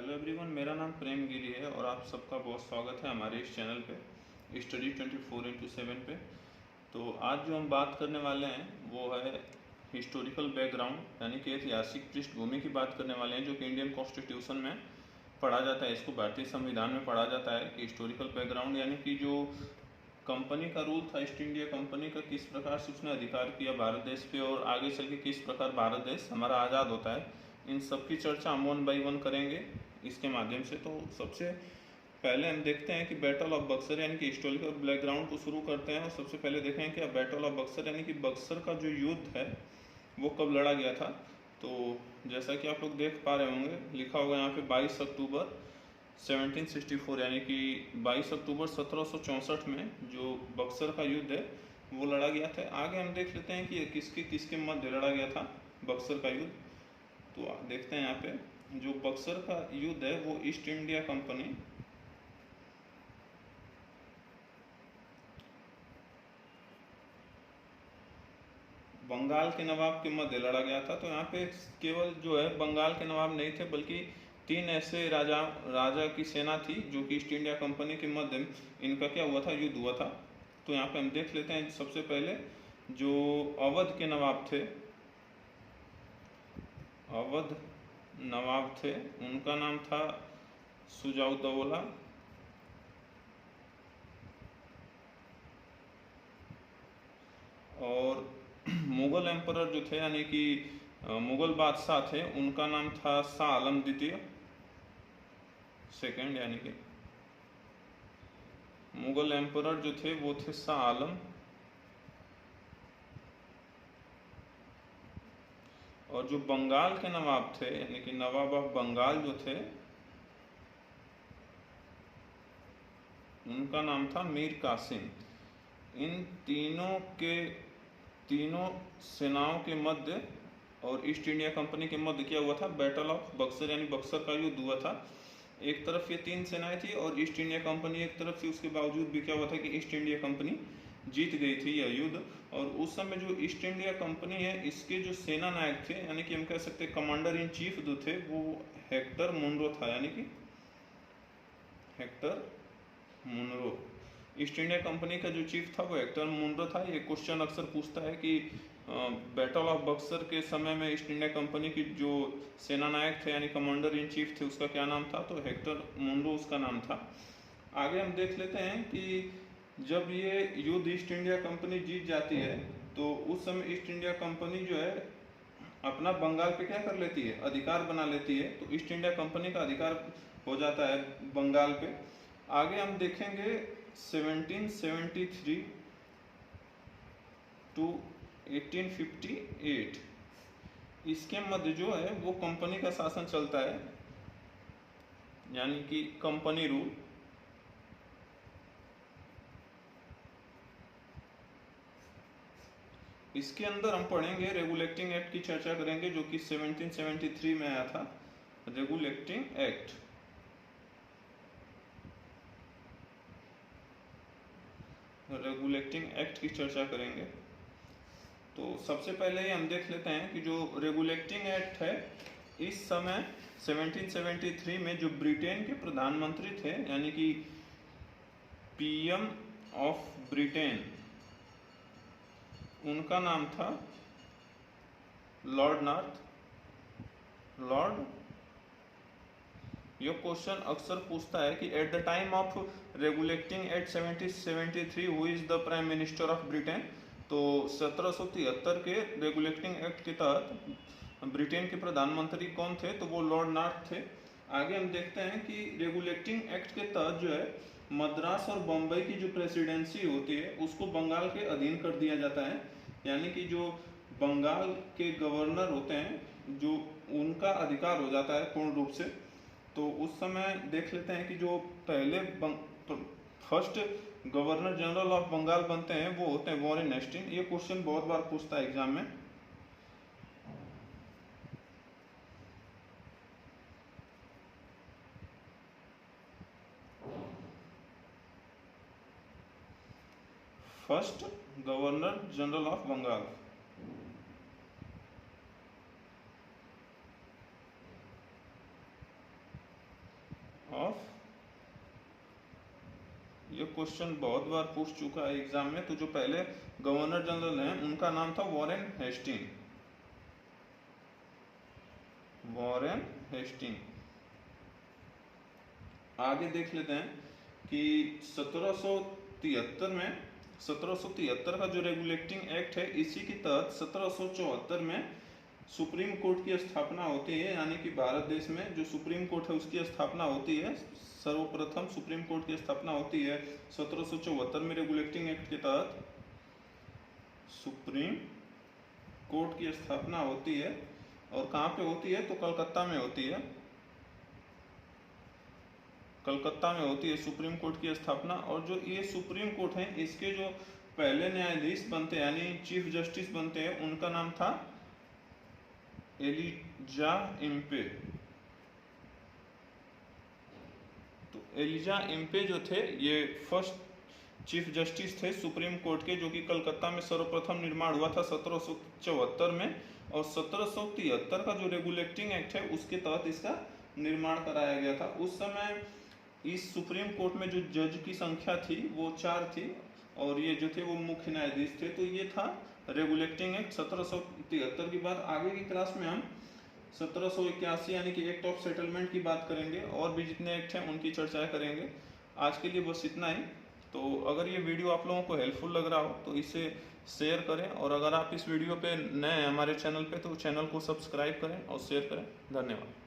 Hello everyone, मेरा नाम प्रेम गिरी है और आप सबका बहुत स्वागत है हमारे इस चैनल पे स्टडी 24x7 पे। तो आज जो हम बात करने वाले हैं वो है हिस्टोरिकल बैकग्राउंड, यानी कि ऐतिहासिक पृष्ठभूमि की बात करने वाले हैं, जो कि इंडियन कॉन्स्टिट्यूशन में पढ़ा जाता है। इसको भारतीय संविधान में पढ़ा जाता है कि हिस्टोरिकल बैकग्राउंड यानी कि जो कंपनी का रूल था, ईस्ट इंडिया कंपनी का, किस प्रकार से उसने अधिकार किया भारत देश पे और आगे चल के किस प्रकार भारत देश हमारा आज़ाद होता है, इन सब की चर्चा हम 1 बाय 1 करेंगे इसके माध्यम से। तो सबसे पहले हम देखते हैं कि बैटल ऑफ बक्सर यानी कि हिस्टोरिकल बैकग्राउंड को शुरू करते हैं और सबसे पहले देखें कि बैटल ऑफ बक्सर यानी कि बक्सर का जो युद्ध है वो कब लड़ा गया था। तो जैसा कि आप लोग देख पा रहे होंगे, लिखा होगा यहाँ पे 22 अक्टूबर 1764 यानी कि 22 अक्टूबर 1764 में जो बक्सर का युद्ध है वो लड़ा गया था। आगे हम देख लेते हैं कि ये किसके किसके मध्य लड़ा गया था बक्सर का युद्ध। तो देखते हैं यहाँ पे जो बक्सर का युद्ध है वो ईस्ट इंडिया कंपनी बंगाल के नवाब के मध्य लड़ा गया था। तो यहाँ पे केवल जो है बंगाल के नवाब नहीं थे, बल्कि 3 ऐसे राजा की सेना थी जो कि ईस्ट इंडिया कंपनी के मध्य इनका क्या हुआ था, युद्ध हुआ था। तो यहाँ पे हम देख लेते हैं सबसे पहले जो अवध के नवाब थे, अवध नवाब थे, उनका नाम था सुजाउद्दौला। और मुगल एम्परर जो थे यानी कि मुगल बादशाह थे, उनका नाम था शाह आलम द्वितीय सेकंड, यानी कि मुगल एम्परर जो थे वो थे शाह आलम। और जो बंगाल के नवाब थे यानी कि नवाब ऑफ बंगाल जो थे, उनका नाम था मीर कासिम। इन तीनों सेनाओं के मध्य और ईस्ट इंडिया कंपनी के मध्य क्या हुआ था, बैटल ऑफ बक्सर यानी बक्सर का युद्ध हुआ था। एक तरफ ये 3 सेनाएं थी और ईस्ट इंडिया कंपनी एक तरफ थी। उसके बावजूद भी क्या हुआ था कि ईस्ट इंडिया कंपनी जीत गई थी यह युद्ध। और उस समय जो ईस्ट इंडिया कंपनी है, इसके जो सेना नायक थे यानी कि हम कह सकते हैं कमांडर इन चीफ जो थे, वो हेक्टर मुनरो था, यानी कि Hector Munro. East India Company का जो चीफ था वो हेक्टर मुनरो था। ये क्वेश्चन अक्सर पूछता है कि बैटल ऑफ बक्सर के समय में ईस्ट इंडिया कंपनी की जो सेना नायक थे यानी कमांडर इन चीफ थे, उसका क्या नाम था। तो हेक्टर मुनरो उसका नाम था। आगे हम देख लेते हैं कि जब ये युद्ध ईस्ट इंडिया कंपनी जीत जाती है तो उस समय ईस्ट इंडिया कंपनी जो है अपना बंगाल पे क्या कर लेती है, अधिकार बना लेती है। तो ईस्ट इंडिया कंपनी का अधिकार हो जाता है बंगाल पे। आगे हम देखेंगे 1773 टू 1858 इसके मध्य जो है वो कंपनी का शासन चलता है, यानी कि कंपनी रूल। इसके अंदर हम पढ़ेंगे रेगुलेटिंग एक्ट की चर्चा करेंगे, जो कि 1773 में आया था, रेगुलेटिंग एक्ट। रेगुलेटिंग एक्ट की चर्चा करेंगे। तो सबसे पहले हम देख लेते हैं कि जो रेगुलेटिंग एक्ट है, इस समय 1773 में जो ब्रिटेन के प्रधानमंत्री थे यानी कि पीएम ऑफ ब्रिटेन, उनका नाम था लॉर्ड नॉर्थ। यह क्वेश्चन अक्सर पूछता है कि at the time of regulating act 1773 who is the prime minister of Britain. तो 1773 के रेगुलेटिंग एक्ट के तहत ब्रिटेन के प्रधानमंत्री कौन थे, तो वो लॉर्ड नॉर्थ थे। आगे हम देखते हैं कि रेगुलेटिंग एक्ट के तहत जो है मद्रास और बम्बई की जो प्रेसिडेंसी होती है उसको बंगाल के अधीन कर दिया जाता है, यानी कि जो बंगाल के गवर्नर होते हैं जो उनका अधिकार हो जाता है पूर्ण रूप से। तो उस समय देख लेते हैं कि जो पहले first governor general of Bengal बनते हैं वो होते हैं वॉरेन हेस्टिंग। ये क्वेश्चन बहुत बार पूछता है एग्जाम में। First governor general of Bengal, of, ये क्वेश्चन बहुत बार पूछ चुका है एग्जाम में। तो जो पहले गवर्नर जनरल हैं उनका नाम था वॉरेन हेस्टिंग, वॉरेन हेस्टिंग। आगे देख लेते हैं कि 1773 का जो रेगुलेटिंग एक्ट है, इसी के तहत 1774 में सुप्रीम कोर्ट की स्थापना होती है। यानी कि भारत देश में जो सुप्रीम कोर्ट है उसकी स्थापना होती है। सर्वप्रथम सुप्रीम कोर्ट की स्थापना होती है 1774 में। रेगुलेटिंग एक्ट के तहत सुप्रीम कोर्ट की स्थापना होती है। और कहाँ पे होती है? तो कलकत्ता में होती है, कलकत्ता में होती है सुप्रीम कोर्ट की स्थापना। और जो ये सुप्रीम कोर्ट है, इसके जो पहले न्यायाधीश बनते हैं यानी चीफ जस्टिस बनते हैं, उनका नाम था एलिजा इम्पे। तो एलिजा इम्पे जो थे ये फर्स्ट चीफ जस्टिस थे सुप्रीम कोर्ट के, जो कि कलकत्ता में सर्वप्रथम निर्माण हुआ था 1774 में। और 1773 का जो रेगुलेटिंग एक्ट है उसके तहत इसका निर्माण कराया गया था। उस समय इस सुप्रीम कोर्ट में जो जज की संख्या थी वो 4 थी, और ये जो थे वो मुख्य न्यायाधीश थे। तो ये था रेगुलेटिंग एक्ट 1773 की बात। आगे की क्लास में हम 1781 यानी कि एक्ट ऑफ सेटलमेंट की बात करेंगे, और भी जितने एक्ट हैं उनकी चर्चाएं करेंगे। आज के लिए बस इतना ही। तो अगर ये वीडियो आप लोगों को हेल्पफुल लग रहा हो तो इसे शेयर करें, और अगर आप इस वीडियो पे नए हैं हमारे चैनल पे तो चैनल को सब्सक्राइब करें और शेयर करें। धन्यवाद।